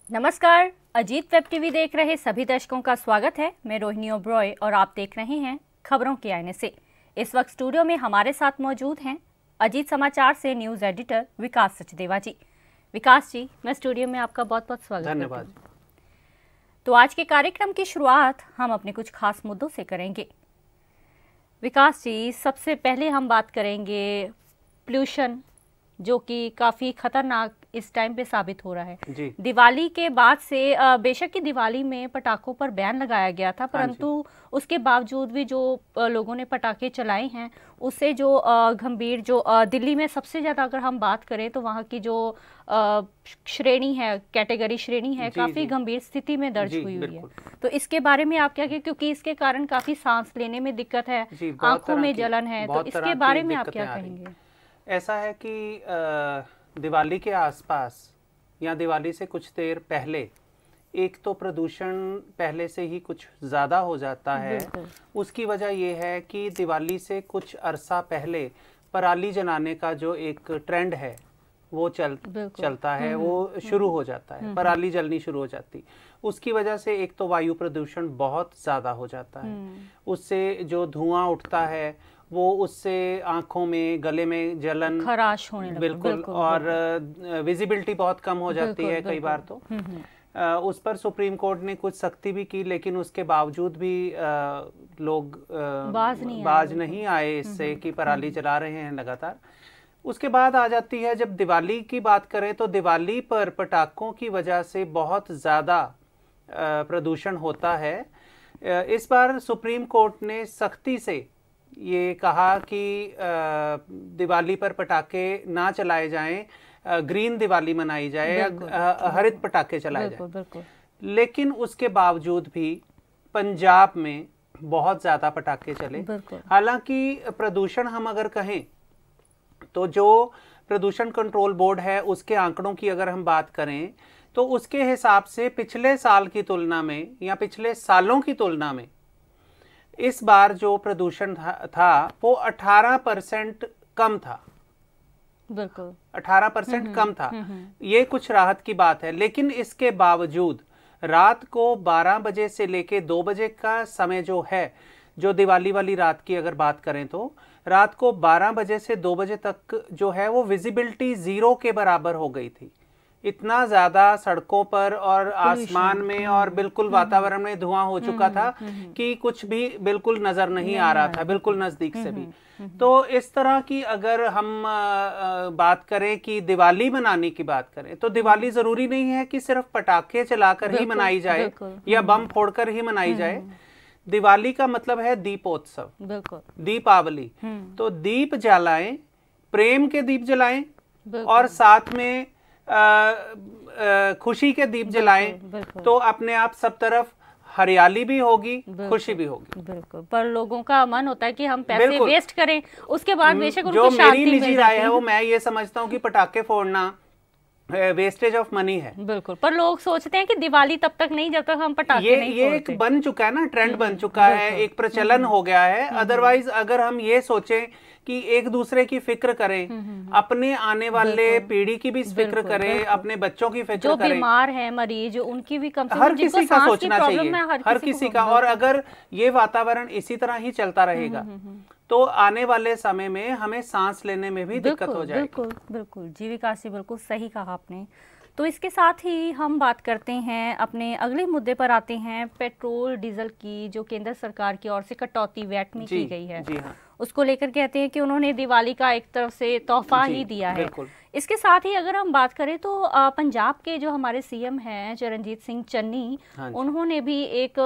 नमस्कार, Ajit web TV देख रहे सभी दर्शकों का स्वागत है। मैं रोहिणी ओब्रॉय और आप देख रहे हैं खबरों के आईने से। इस वक्त स्टूडियो में हमारे साथ मौजूद हैं अजीत समाचार से न्यूज एडिटर विकास सचदेवा जी। विकास जी, मैं स्टूडियो में आपका बहुत बहुत स्वागत करती हूं। धन्यवाद। तो आज के कार्यक्रम की शुरुआत हम अपने कुछ खास मुद्दों से करेंगे। विकास जी, सबसे पहले हम बात करेंगे पोल्यूशन, जो कि काफ़ी खतरनाक इस टाइम पे साबित हो रहा है जी। दिवाली के बाद से बेशक कि दिवाली में पटाखों पर बैन लगाया गया था, परंतु उसके बावजूद भी जो लोगों ने पटाखे चलाए हैं उससे जो गंभीर जो दिल्ली में सबसे ज़्यादा अगर हम बात करें तो वहाँ की जो श्रेणी है, कैटेगरी श्रेणी है, काफ़ी गंभीर स्थिति में दर्ज हुई है। तो इसके बारे में आप क्या कहें, क्योंकि इसके कारण काफ़ी सांस लेने में दिक्कत है, आंखों में जलन है, तो इसके बारे में आप क्या कहेंगे? ऐसा है कि दिवाली के आसपास या दिवाली से कुछ देर पहले एक तो प्रदूषण पहले से ही कुछ ज़्यादा हो जाता है। उसकी वजह यह है कि दिवाली से कुछ अरसा पहले पराली जलाने का जो एक ट्रेंड है वो चलता है, वो शुरू हो जाता है, पराली जलनी शुरू हो जाती। उसकी वजह से एक तो वायु प्रदूषण बहुत ज़्यादा हो जाता है। उससे जो धुआं उठता है वो उससे आंखों में, गले में जलन, खराश होने लगता है। बिल्कुल। और विजिबिलिटी बहुत कम हो जाती है कई बार तो। उस पर सुप्रीम कोर्ट ने कुछ सख्ती भी की, लेकिन उसके बावजूद भी लोग बाज नहीं आए इससे कि पराली जला रहे हैं लगातार। उसके बाद आ जाती है, जब दिवाली की बात करें तो दिवाली पर पटाखों की वजह से बहुत ज़्यादा प्रदूषण होता है। इस बार सुप्रीम कोर्ट ने सख्ती से ये कहा कि दिवाली पर पटाखे ना चलाए जाएं, ग्रीन दिवाली मनाई जाए, हरित पटाखे चलाए जाएं। लेकिन उसके बावजूद भी पंजाब में बहुत ज़्यादा पटाखे चले। हालांकि प्रदूषण हम अगर कहें तो जो प्रदूषण कंट्रोल बोर्ड है उसके आंकड़ों की अगर हम बात करें तो उसके हिसाब से पिछले साल की तुलना में या पिछले सालों की तुलना में इस बार जो प्रदूषण था वो 18% कम था। बिल्कुल 18% कम था। ये कुछ राहत की बात है। लेकिन इसके बावजूद रात को 12 बजे से लेके 2 बजे का समय जो है, जो दिवाली वाली रात की अगर बात करें तो रात को 12 बजे से 2 बजे तक जो है वो विजिबिलिटी 0 के बराबर हो गई थी। इतना ज्यादा सड़कों पर और आसमान में और बिल्कुल वातावरण में धुआं हो चुका था कि कुछ भी बिल्कुल नजर नहीं आ रहा था, बिल्कुल नजदीक से भी। तो इस तरह की अगर हम बात करें कि दिवाली मनाने की बात करें तो दिवाली जरूरी नहीं है कि सिर्फ पटाखे चलाकर ही मनाई जाए या बम फोड़कर ही मनाई जाए। दिवाली का मतलब है दीपोत्सव, दीपावली। तो दीप जलाएं, प्रेम के दीप जलाएं और साथ में खुशी के दीप जलाएं, तो अपने आप सब तरफ हरियाली भी होगी, खुशी भी होगी। बिल्कुल। पर लोगों का मन होता है कि हम पैसे वेस्ट करें, उसके बाद बेशक उनको जो शांति मेरी निजी राय है वो मैं ये समझता हूँ कि पटाखे फोड़ना वेस्टेज ऑफ मनी है। बिल्कुल। पर लोग सोचते हैं कि दिवाली तब तक नहीं जब तक हम पटाखे नहीं फोड़ते। ये एक बन चुका है ना, ट्रेंड बन चुका है, एक प्रचलन हो गया है। अदरवाइज अगर हम ये सोचें कि एक दूसरे की फिक्र करें, अपने आने वाले पीढ़ी की भी फिक्र करें, अपने बच्चों की फिक्र करें, जो बीमार है मरीज उनकी भी कम से हर किसी का सोचना चाहिए, हर किसी का। और अगर ये वातावरण इसी तरह ही चलता रहेगा तो आने वाले समय में हमें सांस लेने में भी दिक्कत हो जाएगी। बिल्कुल बिल्कुल जी विकास जी, बिल्कुल सही कहा आपने। तो इसके साथ ही हम बात करते हैं, अपने अगले मुद्दे पर आते हैं, पेट्रोल डीजल की जो केंद्र सरकार की ओर से कटौती वैट में की गई है। जी हाँ। उसको लेकर कहते हैं कि उन्होंने दिवाली का एक तरफ से तोहफा ही दिया है। इसके साथ ही अगर हम बात करें तो पंजाब के जो हमारे सीएम हैं चरणजीत सिंह चन्नी, उन्होंने भी एक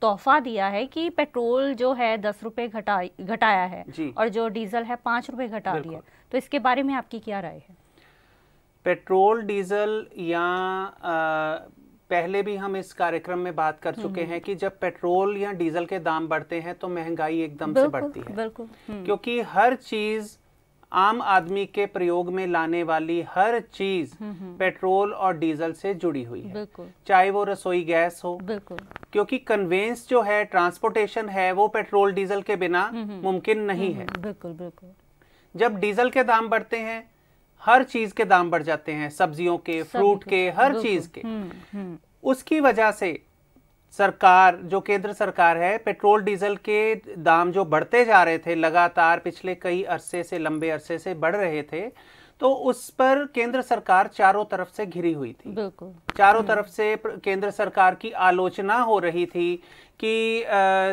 तोहफा दिया है कि पेट्रोल जो है 10 रुपए घटाया है और जो डीजल है 5 रुपए घटा दिया। तो इसके बारे में आपकी क्या राय है? पेट्रोल डीजल या पहले भी हम इस कार्यक्रम में बात कर चुके हैं कि जब पेट्रोल या डीजल के दाम बढ़ते हैं तो महंगाई एकदम से बढ़ती है। क्योंकि हर चीज, आम आदमी के प्रयोग में लाने वाली हर चीज पेट्रोल और डीजल से जुड़ी हुई है, चाहे वो रसोई गैस हो। क्योंकि कन्वेंस जो है, ट्रांसपोर्टेशन है, वो पेट्रोल डीजल के बिना मुमकिन नहीं है। जब डीजल के दाम बढ़ते हैं, हर चीज के दाम बढ़ जाते हैं, सब्जियों के, फ्रूट के, हर चीज के। उसकी वजह से सरकार, जो केंद्र सरकार है, पेट्रोल डीजल के दाम जो बढ़ते जा रहे थे लगातार, पिछले कई अरसे से, लंबे अरसे से बढ़ रहे थे, तो उस पर केंद्र सरकार चारों तरफ से घिरी हुई थी। बिल्कुल। चारों तरफ से केंद्र सरकार की आलोचना हो रही थी कि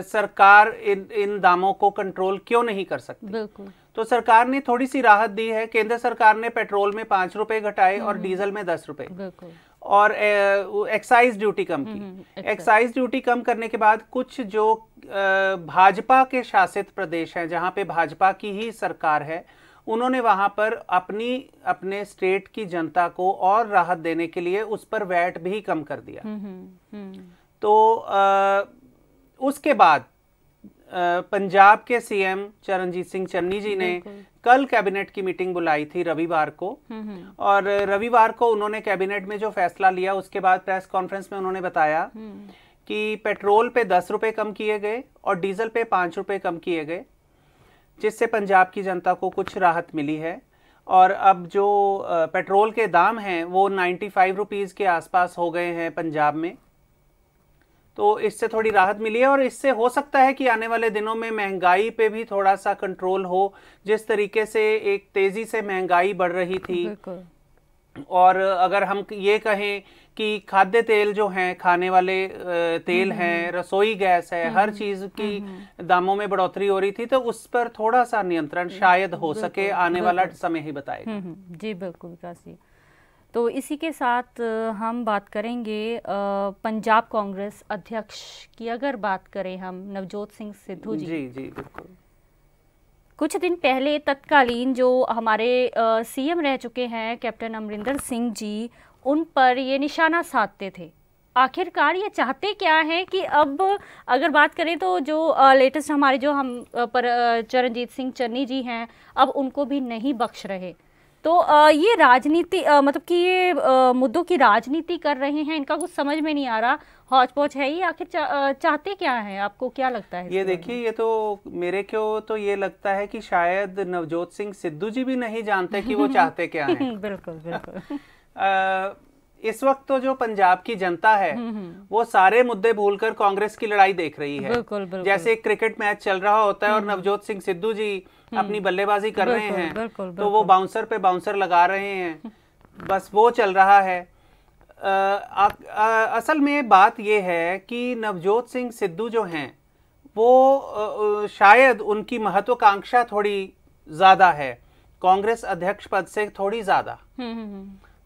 सरकार इन दामों को कंट्रोल क्यों नहीं कर सकती। बिल्कुल। तो सरकार ने थोड़ी सी राहत दी है। केंद्र सरकार ने पेट्रोल में 5 रुपए घटाए और डीजल में 10 रुपए, और एक्साइज ड्यूटी कम की। एक्साइज ड्यूटी कम करने के बाद कुछ जो भाजपा के शासित प्रदेश हैं, जहां पे भाजपा की ही सरकार है, उन्होंने वहां पर अपने स्टेट की जनता को और राहत देने के लिए उस पर वैट भी कम कर दिया। तो उसके बाद पंजाब के सीएम चरणजीत सिंह चन्नी जी ने कल कैबिनेट की मीटिंग बुलाई थी रविवार को, और रविवार को उन्होंने कैबिनेट में जो फैसला लिया, उसके बाद प्रेस कॉन्फ्रेंस में उन्होंने बताया कि पेट्रोल पे 10 रुपए कम किए गए और डीजल पे 5 रुपए कम किए गए, जिससे पंजाब की जनता को कुछ राहत मिली है। और अब जो पेट्रोल के दाम हैं वो 95 रुपीज़ के आसपास हो गए हैं पंजाब में, तो इससे थोड़ी राहत मिली है। और इससे हो सकता है कि आने वाले दिनों में महंगाई पे भी थोड़ा सा कंट्रोल हो। जिस तरीके से एक तेजी से महंगाई बढ़ रही थी, और अगर हम ये कहें कि खाद्य तेल जो हैं, खाने वाले तेल हैं, रसोई गैस है, हर चीज की दामों में बढ़ोतरी हो रही थी, तो उस पर थोड़ा सा नियंत्रण शायद हो सके, आने वाला समय ही बताएगा। जी बिल्कुल विकास जी। तो इसी के साथ हम बात करेंगे पंजाब कांग्रेस अध्यक्ष की। अगर बात करें हम नवजोत सिंह सिद्धू जी, जी जी बिल्कुल, कुछ दिन पहले तत्कालीन जो हमारे सीएम रह चुके हैं कैप्टन अमरिंदर सिंह जी, उन पर ये निशाना साधते थे। आखिरकार ये चाहते क्या है कि अब अगर बात करें तो जो लेटेस्ट हमारे जो हम पर चरणजीत सिंह चन्नी जी हैं, अब उनको भी नहीं बख्श रहे। तो ये राजनीति मतलब कि ये मुद्दों की राजनीति कर रहे हैं, इनका कुछ समझ में नहीं आ रहा, हौच पौच है ये। आखिर चाहते क्या हैं, आपको क्या लगता है? ये देखिए, ये तो मेरे को तो ये लगता है कि शायद नवजोत सिंह सिद्धू जी भी नहीं जानते कि वो चाहते क्या हैं। बिल्कुल बिल्कुल। इस वक्त तो जो पंजाब की जनता है वो सारे मुद्दे भूलकर कांग्रेस की लड़ाई देख रही है। बिल्कुल, बिल्कुल। जैसे एक क्रिकेट मैच चल रहा होता है और नवजोत सिंह सिद्धू जी अपनी बल्लेबाजी कर रहे हैं, तो वो बाउंसर पे बाउंसर लगा रहे हैं, बस वो चल रहा है। असल में बात ये है कि नवजोत सिंह सिद्धू जो हैं वो शायद उनकी महत्वाकांक्षा थोड़ी ज्यादा है, कांग्रेस अध्यक्ष पद से थोड़ी ज्यादा।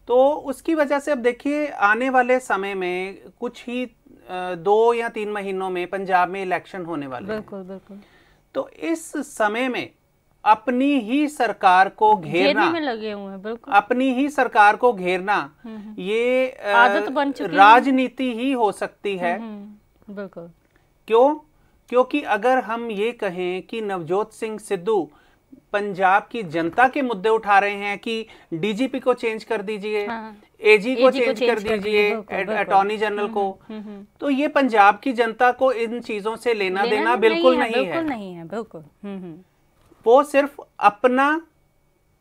तो उसकी वजह से अब देखिए, आने वाले समय में कुछ ही 2 या 3 महीनों में पंजाब में इलेक्शन होने वाले हैं। बिल्कुल बिल्कुल। तो इस समय में अपनी ही सरकार को घेरना में लगे हुए हैं। बिल्कुल, अपनी ही सरकार को घेरना ये आदत बन चुकी राजनीति ही हो सकती है। बिल्कुल। क्यों? क्योंकि अगर हम ये कहें कि नवजोत सिंह सिद्धू पंजाब की जनता के मुद्दे उठा रहे हैं कि डीजीपी को चेंज कर दीजिए, एजी को चेंज कर दीजिए, अटॉर्नी जनरल को, तो ये पंजाब की जनता को इन चीजों से लेना देना बिल्कुल नहीं है। बिल्कुल। वो सिर्फ अपना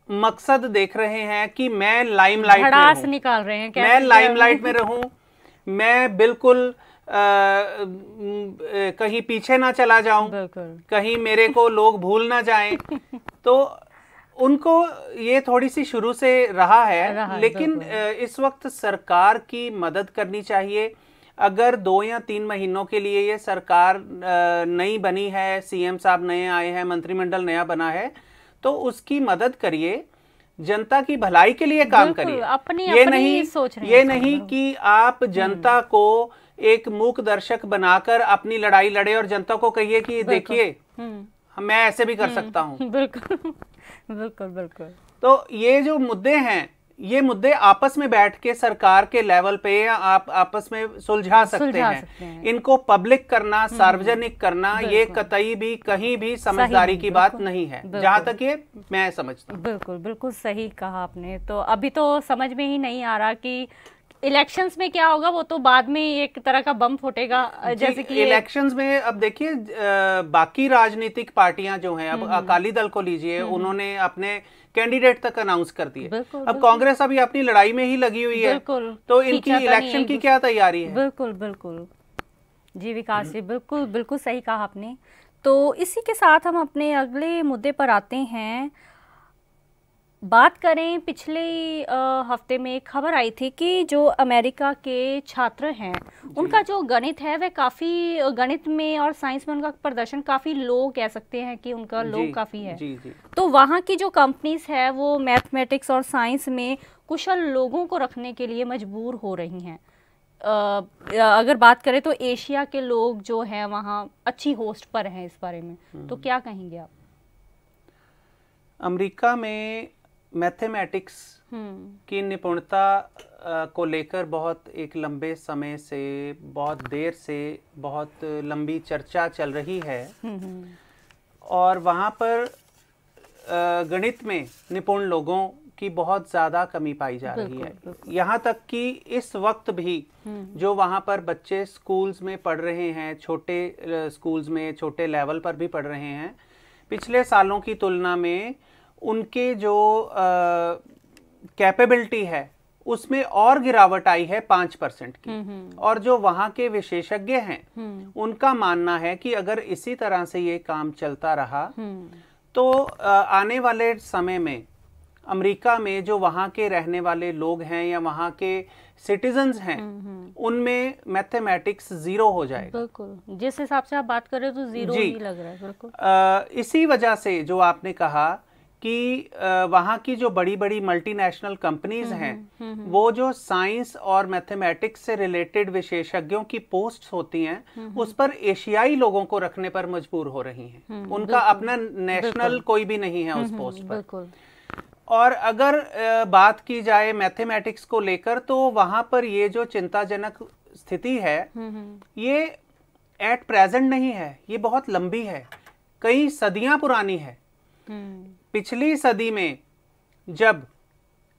मकसद देख रहे हैं कि मैं लाइमलाइट में रहूं, निकाल रहे हैं, मैं लाइमलाइट में रहूं, मैं बिल्कुल कहीं पीछे ना चला जाऊं, कहीं मेरे को लोग भूल ना जाएं। तो उनको ये थोड़ी सी शुरू से रहा है, लेकिन इस वक्त सरकार की मदद करनी चाहिए। अगर 2 या 3 महीनों के लिए ये सरकार नई बनी है, सीएम साहब नए आए हैं, मंत्रिमंडल नया बना है, तो उसकी मदद करिए, जनता की भलाई के लिए काम करिए। ये नहीं कि आप जनता को एक मूक दर्शक बनाकर अपनी लड़ाई लड़े और जनता को कहिए कि देखिए मैं ऐसे भी कर सकता हूं। बिल्कुल बिल्कुल बिल्कुल। तो ये जो मुद्दे हैं, ये मुद्दे आपस में बैठ के सरकार के लेवल पे आप आपस में सुलझा सकते हैं। इनको पब्लिक करना, सार्वजनिक करना, ये कतई भी कहीं भी समझदारी की बात नहीं है, जहां तक ये मैं समझता हूं। बिल्कुल बिल्कुल सही कहा आपने। तो अभी तो समझ में ही नहीं आ रहा कि इलेक्शंस में क्या होगा वो तो बाद में एक तरह का बम फूटेगा, जैसे कि इलेक्शंस में अब देखिए बाकी राजनीतिक पार्टियां जो हैं, अब अकाली दल को लीजिए, उन्होंने अपने कैंडिडेट तक अनाउंस कर दिए। अब कांग्रेस अभी अपनी लड़ाई में ही लगी हुई है, तो इनकी इलेक्शन की क्या तैयारी है? बिल्कुल बिल्कुल जी विकास जी, बिल्कुल बिल्कुल सही कहा आपने। तो इसी के साथ हम अपने अगले मुद्दे पर आते हैं। बात करें, पिछले हफ्ते में एक खबर आई थी कि जो अमेरिका के छात्र हैं उनका जो गणित है वह काफ़ी, गणित में और साइंस में उनका प्रदर्शन काफ़ी लो कह सकते हैं कि उनका लो काफ़ी है। तो वहाँ की जो कंपनीज है वो मैथमेटिक्स और साइंस में कुशल लोगों को रखने के लिए मजबूर हो रही हैं। अगर बात करें तो एशिया के लोग जो हैं वहाँ अच्छी होस्ट पर हैं इस बारे में, तो क्या कहेंगे आप? अमेरिका में मैथमेटिक्स की निपुणता को लेकर बहुत एक लंबे समय से, बहुत देर से, बहुत लंबी चर्चा चल रही है और वहाँ पर गणित में निपुण लोगों की बहुत ज़्यादा कमी पाई जा रही है। यहाँ तक कि इस वक्त भी जो वहाँ पर बच्चे स्कूल्स में पढ़ रहे हैं, छोटे स्कूल्स में छोटे लेवल पर भी पढ़ रहे हैं, पिछले सालों की तुलना में उनके जो कैपेबिलिटी है उसमें और गिरावट आई है 5% की। और जो वहाँ के विशेषज्ञ हैं उनका मानना है कि अगर इसी तरह से ये काम चलता रहा तो आने वाले समय में अमेरिका में जो वहाँ के रहने वाले लोग हैं या वहाँ के सिटीजन्स हैं उनमें मैथमेटिक्स जीरो हो जाएगा। बिल्कुल, जिस हिसाब से आप बात कर रहे हो तो जीरो ही लग रहा है। बिल्कुल इसी वजह से जो आपने कहा कि वहाँ की जो बड़ी बड़ी मल्टीनेशनल कंपनीज हैं वो जो साइंस और मैथमेटिक्स से रिलेटेड विशेषज्ञों की पोस्ट्स होती हैं उस पर एशियाई लोगों को रखने पर मजबूर हो रही हैं। उनका अपना नेशनल कोई भी नहीं है उस पोस्ट पर। और अगर बात की जाए मैथमेटिक्स को लेकर तो वहाँ पर ये जो चिंताजनक स्थिति है ये एट प्रेजेंट नहीं है, ये बहुत लंबी है, कई सदियां पुरानी है। पिछली सदी में जब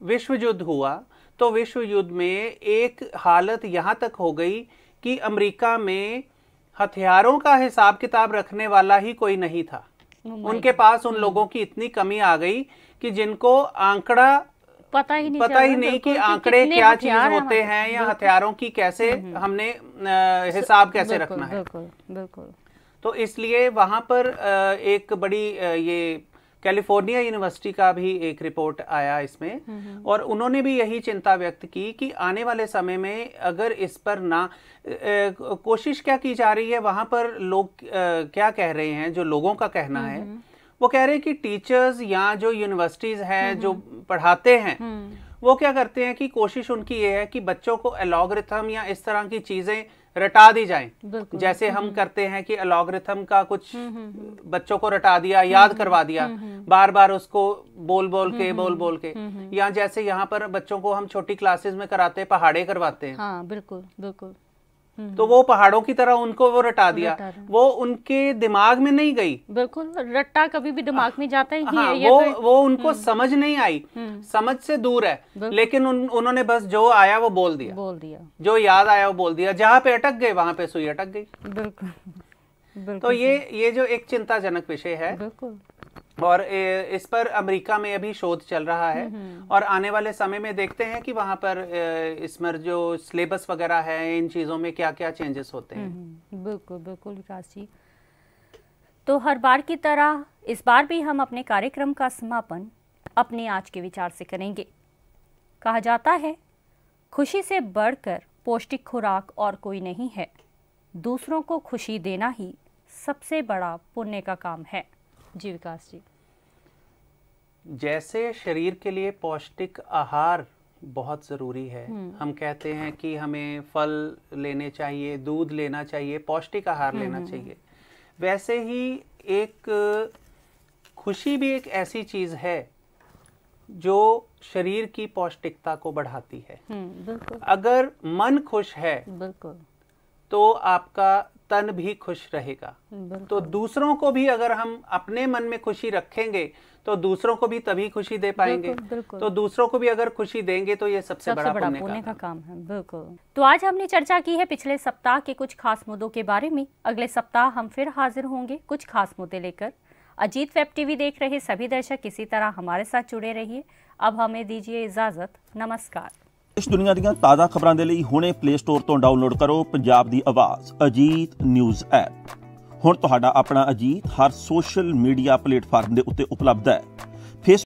विश्व युद्ध हुआ तो विश्व युद्ध में एक हालत यहाँ तक हो गई कि अमेरिका में हथियारों का हिसाब किताब रखने वाला ही कोई नहीं था। उनके पास उन लोगों की इतनी कमी आ गई कि जिनको आंकड़ा पता ही नहीं कि आंकड़े क्या चीज होते हैं या हथियारों की कैसे हमने हिसाब कैसे रखना है। बिल्कुल। तो इसलिए वहां पर एक बड़ी ये कैलिफोर्निया यूनिवर्सिटी का भी एक रिपोर्ट आया इसमें और उन्होंने भी यही चिंता व्यक्त की कि आने वाले समय में अगर इस पर ना कोशिश क्या की जा रही है, वहां पर लोग क्या कह रहे हैं, जो लोगों का कहना है वो कह रहे हैं कि टीचर्स या जो यूनिवर्सिटीज हैं जो पढ़ाते हैं वो क्या करते हैं कि कोशिश उनकी ये है कि बच्चों को एलॉगरिथम या इस तरह की चीजें रटा दी जाएं। जैसे हम करते हैं कि एलॉगरिथम का कुछ बच्चों को रटा दिया, याद करवा दिया, बार बार उसको बोल बोल के या जैसे यहाँ पर बच्चों को हम छोटी क्लासेस में कराते हैं, पहाड़े करवाते हैं। हाँ, बिल्कुल। तो वो पहाड़ों की तरह उनको वो रटा दिया, वो उनके दिमाग में नहीं गई। बिल्कुल, रट्टा कभी भी दिमाग में जाता ही हाँ, है। वो उनको समझ नहीं आई, समझ से दूर है, लेकिन उन्होंने बस जो आया वो बोल दिया, जो याद आया वो बोल दिया, जहाँ पे अटक गए वहां पे सुई अटक गई। बिल्कुल। तो ये जो एक चिंताजनक विषय है। बिल्कुल। और इस पर अमेरिका में अभी शोध चल रहा है और आने वाले समय में देखते हैं कि वहां पर इसमें जो सिलेबस वगैरह है इन चीजों में क्या क्या चेंजेस होते हैं। बिल्कुल विकास जी। तो हर बार की तरह इस बार भी हम अपने कार्यक्रम का समापन अपने आज के विचार से करेंगे। कहा जाता है, खुशी से बढ़कर पौष्टिक खुराक और कोई नहीं है, दूसरों को खुशी देना ही सबसे बड़ा पुण्य का काम है। जी विकास जी। जैसे शरीर के लिए पौष्टिक आहार बहुत ज़रूरी है, हम कहते हैं कि हमें फल लेने चाहिए, दूध लेना चाहिए, पौष्टिक आहार लेना चाहिए, वैसे ही एक खुशी भी एक ऐसी चीज़ है जो शरीर की पौष्टिकता को बढ़ाती है। अगर मन खुश है तो आपका तन भी खुश रहेगा। तो दूसरों को भी अगर हम अपने मन में खुशी रखेंगे तो दूसरों को भी तभी खुशी दे पाएंगे। तो दूसरों को भी अगर खुशी देंगे तो ये सबसे बड़ा पुण्य का काम है। बिल्कुल। तो आज हमने चर्चा की है पिछले सप्ताह के कुछ खास मुद्दों के बारे में। अगले सप्ताह हम फिर हाजिर होंगे कुछ खास मुद्दे लेकर। अजीत वेब टीवी देख रहे सभी दर्शक इसी तरह हमारे साथ जुड़े रहिए। अब हमें दीजिए इजाजत। नमस्कार। इस दुनिया ਦੀਆਂ ਤਾਜ਼ਾ ਖਬਰਾਂ ਦੇ ਲਈ ਹੁਣੇ ਪਲੇ ਸਟੋਰ ਤੋਂ ਡਾਊਨਲੋਡ ਕਰੋ ਪੰਜਾਬ ਦੀ ਆਵਾਜ਼ ਅਜੀਤ ਨਿਊਜ਼ ਐਪ। ਹੁਣ ਤੁਹਾਡਾ ਆਪਣਾ ਅਜੀਤ ਹਰ ਸੋਸ਼ਲ ਮੀਡੀਆ ਪਲੇਟਫਾਰਮ ਦੇ ਉੱਤੇ ਉਪਲਬਧ ਹੈ।